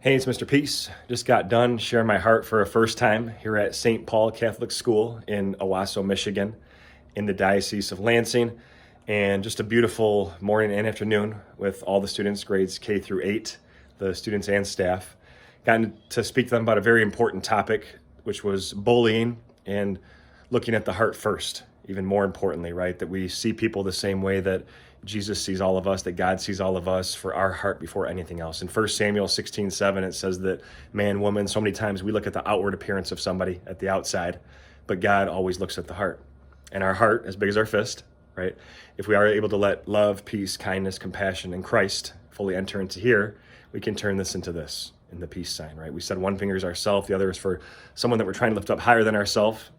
Hey, it's Mr. Peace. Just got done sharing my heart for a first time here at St. Paul Catholic School in Owosso, Michigan, in the Diocese of Lansing. And just a beautiful morning and afternoon with all the students, grades K through 8, the students and staff. Gotten to speak to them about a very important topic, which was bullying and looking at the heart first, even more importantly, right? That we see people the same way that Jesus sees all of us, that God sees all of us, for our heart before anything else. In 1 Samuel 16:7, it says that man, woman, so many times we look at the outward appearance of somebody at the outside, but God always looks at the heart. And our heart, as big as our fist, right? If we are able to let love, peace, kindness, compassion, and Christ fully enter into here, we can turn this into this, in the peace sign, right? We said one finger is ourself, the other is for someone that we're trying to lift up higher than ourselves,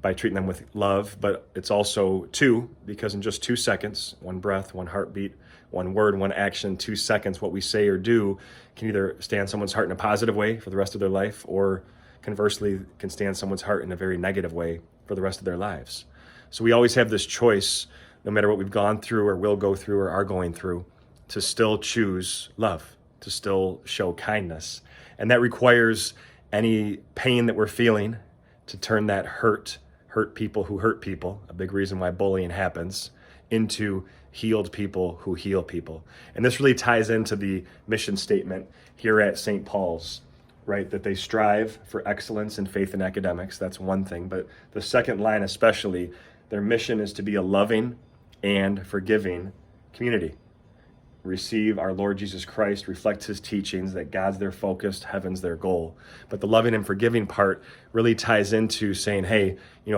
by treating them with love, but it's also two, because in just 2 seconds, one breath, one heartbeat, one word, one action, 2 seconds, what we say or do can either stay on someone's heart in a positive way for the rest of their life, or conversely can stay on someone's heart in a very negative way for the rest of their lives. So we always have this choice, no matter what we've gone through or will go through or are going through, to still choose love, to still show kindness. And that requires any pain that we're feeling to turn that hurt people who hurt people, a big reason why bullying happens, into healed people who heal people. And this really ties into the mission statement here at St. Paul's, right? That they strive for excellence in faith and academics. That's one thing. But the second line especially, their mission is to be a loving and forgiving community. Receive our Lord Jesus Christ, reflect his teachings, that God's their focus, heaven's their goal. But the loving and forgiving part really ties into saying, hey,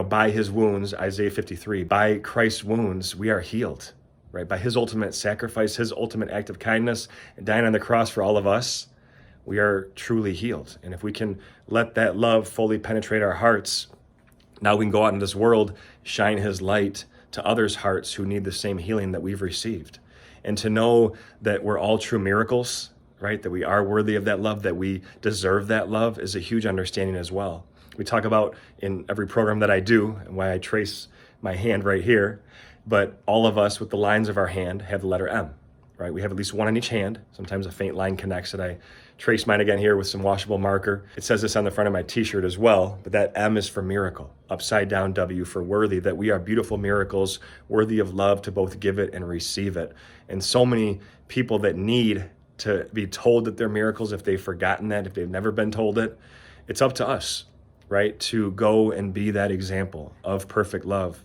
by his wounds, Isaiah 53, by Christ's wounds, we are healed, right? By his ultimate sacrifice, his ultimate act of kindness, and dying on the cross for all of us, we are truly healed. And if we can let that love fully penetrate our hearts, now we can go out in this world, shine his light to others' hearts who need the same healing that we've received. And to know that we're all true miracles, right? That we are worthy of that love, that we deserve that love, is a huge understanding as well. We talk about in every program that I do, and why I trace my hand right here, but all of us with the lines of our hand have the letter M, right? We have at least one on each hand. Sometimes a faint line connects it. I trace mine again here with some washable marker. It says this on the front of my t-shirt as well, but that M is for miracle, upside down W for worthy, that we are beautiful miracles, worthy of love to both give it and receive it. And so many people that need to be told that they're miracles, if they've forgotten that, if they've never been told it, it's up to us, right? To go and be that example of perfect love,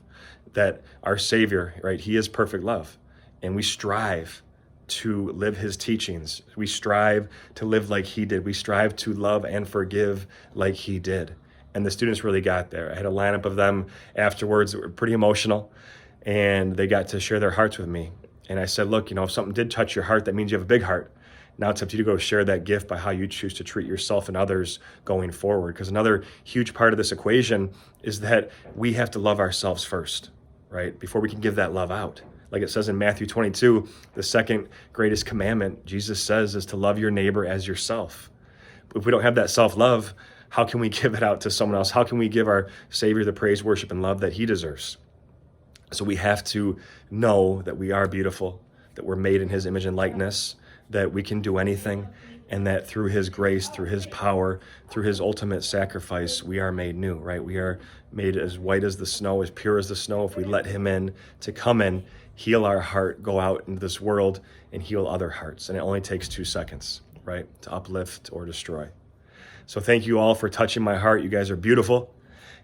that our Savior, right? He is perfect love, and we strive to live his teachings. We strive to live like he did. We strive to love and forgive like he did. And the students really got there. I had a lineup of them afterwards that were pretty emotional, and they got to share their hearts with me. And I said, look, if something did touch your heart, that means you have a big heart. Now it's up to you to go share that gift by how you choose to treat yourself and others going forward. Because another huge part of this equation is that we have to love ourselves first, right? Before we can give that love out. Like it says in Matthew 22, the second greatest commandment, Jesus says, is to love your neighbor as yourself. If we don't have that self-love, how can we give it out to someone else? How can we give our Savior the praise, worship, and love that he deserves? So we have to know that we are beautiful, that we're made in his image and likeness, that we can do anything, and that through his grace, through his power, through his ultimate sacrifice, we are made new, right? We are made as white as the snow, as pure as the snow, if we let him in, to come in, heal our heart, go out into this world and heal other hearts. And it only takes 2 seconds, right? To uplift or destroy. So thank you all for touching my heart. You guys are beautiful.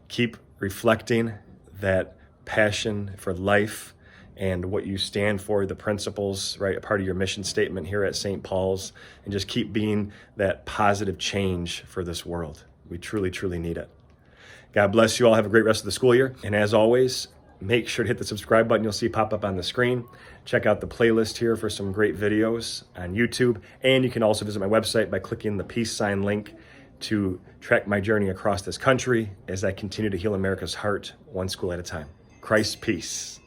Keep reflecting that passion for life and what you stand for, the principles, right? A part of your mission statement here at St. Paul's, and just keep being that positive change for this world. We truly, truly need it. God bless you all. Have a great rest of the school year. And as always, make sure to hit the subscribe button you'll see pop up on the screen. Check out the playlist here for some great videos on YouTube. And you can also visit my website by clicking the peace sign link to track my journey across this country as I continue to heal America's heart, one school at a time. Christ's peace.